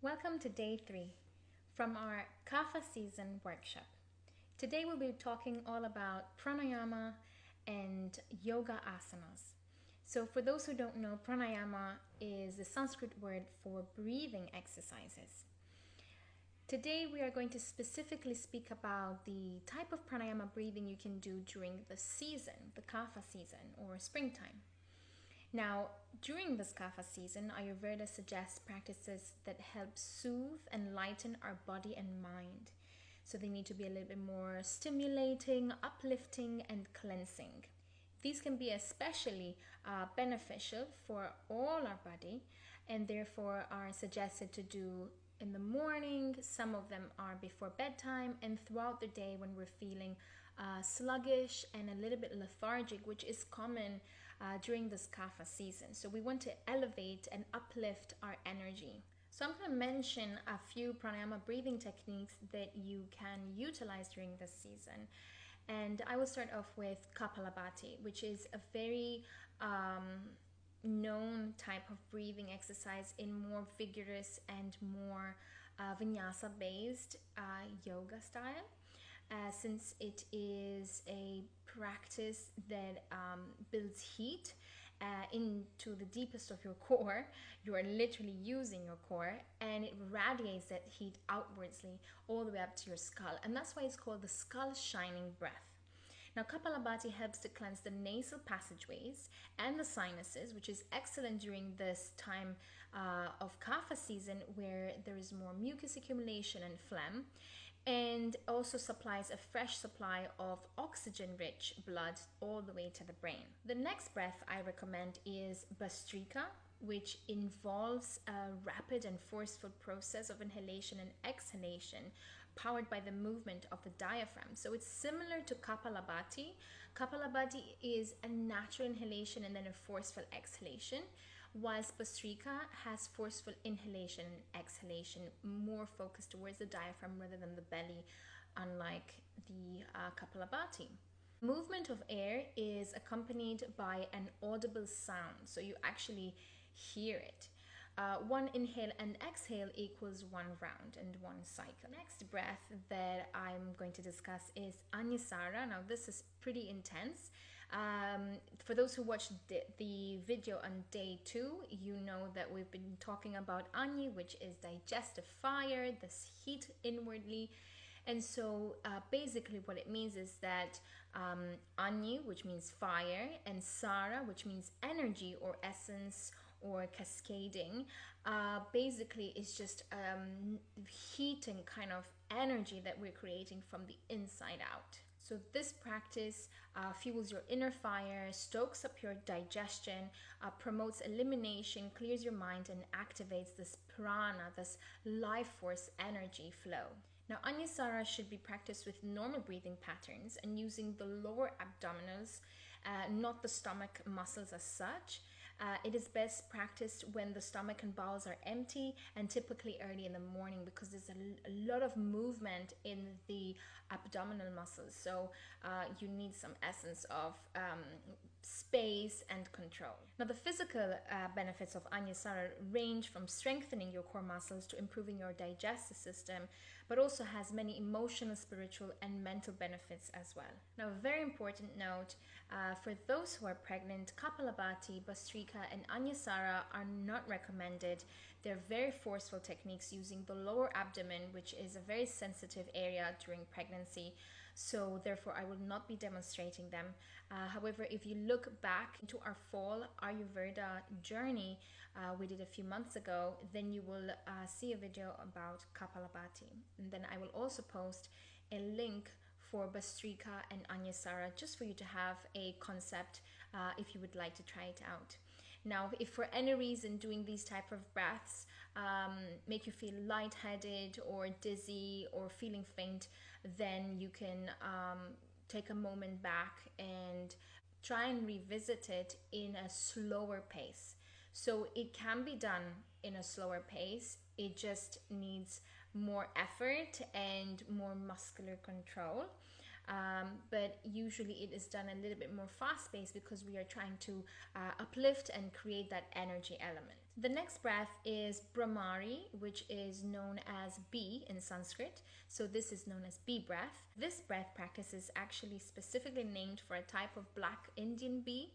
Welcome to day 3 from our Kapha season workshop. Today we'll be talking all about pranayama and yoga asanas. So for those who don't know, pranayama is the Sanskrit word for breathing exercises. Today we are going to specifically speak about the type of pranayama breathing you can do during the season, the Kapha season or springtime. Now, during this Kapha season, Ayurveda suggests practices that help soothe and lighten our body and mind. So they need to be a little bit more stimulating, uplifting, and cleansing. These can be especially beneficial for all our body and therefore are suggested to do in the morning. Some of them are before bedtime and throughout the day when we're feeling sluggish and a little bit lethargic, which is common during this Kapha season. So we want to elevate and uplift our energy. So I'm going to mention a few pranayama breathing techniques that you can utilize during this season. And I will start off with Kapalabhati, which is a very known type of breathing exercise in more vigorous and more vinyasa based yoga style. Since it is a practice that builds heat into the deepest of your core, you are literally using your core and it radiates that heat outwardsly all the way up to your skull, and that's why it's called the skull shining breath. Now, Kapalabhati helps to cleanse the nasal passageways and the sinuses, which is excellent during this time of Kapha season where there is more mucus accumulation and phlegm, and also supplies a fresh supply of oxygen-rich blood all the way to the brain. The next breath I recommend is Bhastrika, which involves a rapid and forceful process of inhalation and exhalation powered by the movement of the diaphragm. So it's similar to Kapalabhati. Kapalabhati is a natural inhalation and then a forceful exhalation, whilst Bhastrika has forceful inhalation and exhalation, more focused towards the diaphragm rather than the belly, unlike the Kapalabhati. Movement of air is accompanied by an audible sound, so you actually hear it. One inhale and exhale equals one round and one cycle. Next breath that I'm going to discuss is Anyasara. Now this is pretty intense. For those who watched the video on day 2, you know that we've been talking about Anyi, which is digestive fire, this heat inwardly. And so basically what it means is that Anyi, which means fire, and Sara, which means energy or essence or cascading, basically is just heat and kind of energy that we're creating from the inside out. So this practice fuels your inner fire, stokes up your digestion, promotes elimination, clears your mind, and activates this prana, this life force energy flow. Now, Anyasara should be practiced with normal breathing patterns and using the lower abdominals, not the stomach muscles as such. It is best practiced when the stomach and bowels are empty and typically early in the morning because there's a lot of movement in the abdominal muscles. So you need some essence of space and control. Now, the physical benefits of Anyasara range from strengthening your core muscles to improving your digestive system, but also has many emotional, spiritual, and mental benefits as well. Now, a very important note, for those who are pregnant, Kapalabhati, Bhastrika, and Anyasara are not recommended. They're very forceful techniques using the lower abdomen, which is a very sensitive area during pregnancy. So therefore, I will not be demonstrating them. However, if you look back into our fall Ayurveda journey we did a few months ago, then you will see a video about Kapalabhati. And then I will also post a link for Bhastrika and Anyasara just for you to have a concept if you would like to try it out. Now, if for any reason doing these type of breaths make you feel lightheaded or dizzy or feeling faint, then you can take a moment back and try and revisit it in a slower pace. So it can be done in a slower pace. It just needs more effort and more muscular control. But usually it is done a little bit more fast-paced because we are trying to uplift and create that energy element. The next breath is Brahmari, which is known as bee in Sanskrit. So this is known as bee breath. This breath practice is actually specifically named for a type of black Indian bee.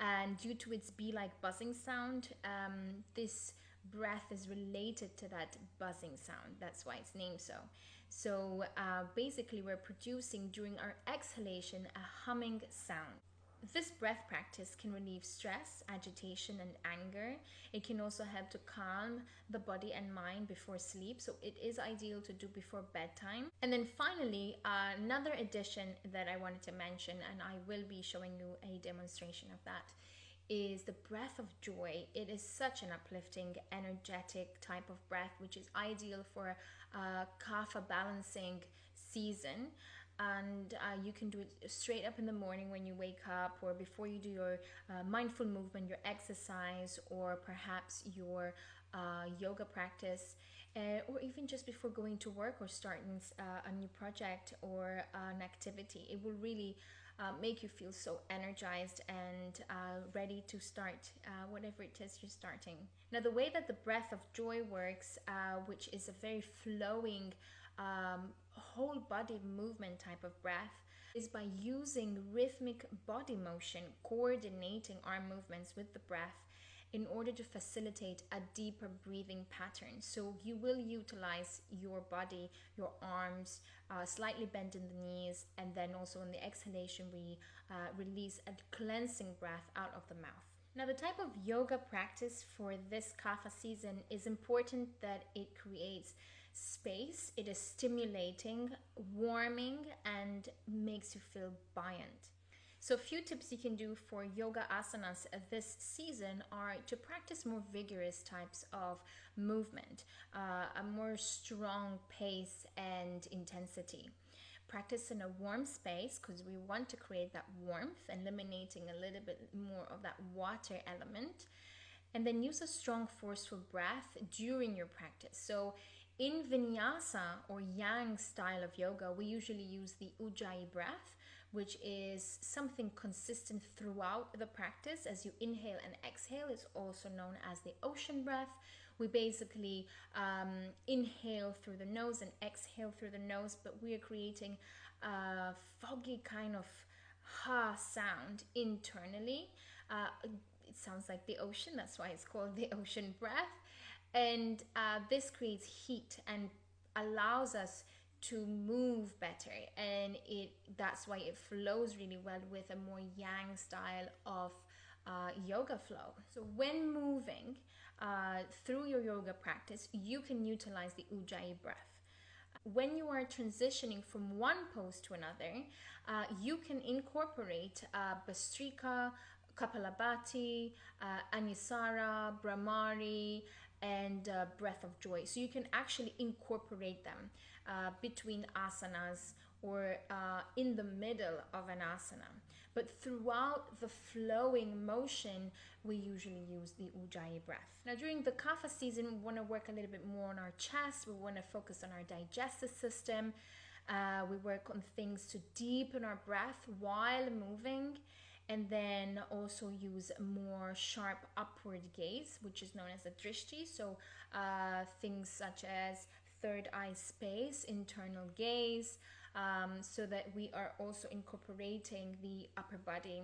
And due to its bee-like buzzing sound, this breath is related to that buzzing sound. That's why it's named so. So basically, we're producing during our exhalation a humming sound. This breath practice can relieve stress, agitation, and anger. It can also help to calm the body and mind before sleep, so it is ideal to do before bedtime. And then finally, another addition that I wanted to mention, and I will be showing you a demonstration of that, is the breath of joy. It is such an uplifting, energetic type of breath, which is ideal for Kapha balancing season. And you can do it straight up in the morning when you wake up, or before you do your mindful movement, your exercise, or perhaps your yoga practice, or even just before going to work or starting a new project or an activity. It will really make you feel so energized and ready to start whatever it is you're starting. Now, the way that the breath of joy works, which is a very flowing whole body movement type of breath, is by using rhythmic body motion, coordinating arm movements with the breath in order to facilitate a deeper breathing pattern. So you will utilize your body, your arms, slightly bend in the knees, and then also in the exhalation we release a cleansing breath out of the mouth. Now, the type of yoga practice for this Kapha season is important that it creates space. It is stimulating, warming, and makes you feel buoyant. So a few tips you can do for yoga asanas this season are to practice more vigorous types of movement, a more strong pace and intensity. Practice in a warm space because we want to create that warmth, eliminating a little bit more of that water element. And then use a strong, forceful breath during your practice. So in vinyasa or yang style of yoga, we usually use the ujjayi breath, which is something consistent throughout the practice as you inhale and exhale. It's also known as the ocean breath. We basically inhale through the nose and exhale through the nose, but we are creating a foggy kind of ha sound internally. It sounds like the ocean, that's why it's called the ocean breath. And this creates heat and allows us to move better, and that's why it flows really well with a more yang style of yoga flow. So when moving through your yoga practice, you can utilize the ujjayi breath. When you are transitioning from one pose to another, you can incorporate Bastrika, Kapalabhati, Anusara, Brahmari, and Breath of Joy. So you can actually incorporate them between asanas or in the middle of an asana. But throughout the flowing motion, we usually use the Ujjayi breath. Now, during the Kapha season, we want to work a little bit more on our chest. We want to focus on our digestive system. We work on things to deepen our breath while moving, and then also use more sharp upward gaze, which is known as a drishti. So things such as third eye space, internal gaze, so that we are also incorporating the upper body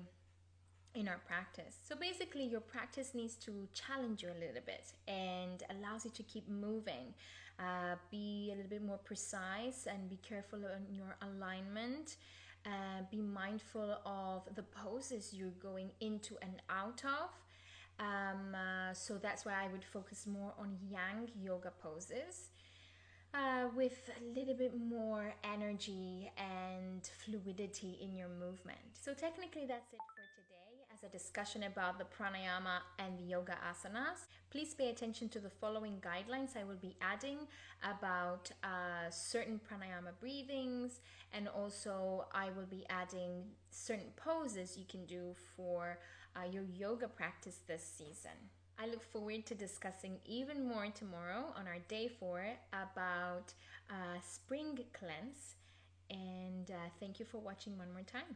in our practice. So basically, your practice needs to challenge you a little bit and allows you to keep moving. Be a little bit more precise and be careful on your alignment. Be mindful of the poses you're going into and out of. So that's why I would focus more on yang yoga poses. With a little bit more energy and fluidity in your movement. So technically that's it for today as a discussion about the pranayama and the yoga asanas. Please pay attention to the following guidelines I will be adding about certain pranayama breathings, and also I will be adding certain poses you can do for your yoga practice this season. I look forward to discussing even more tomorrow on our day 4 about spring cleanse. And thank you for watching one more time.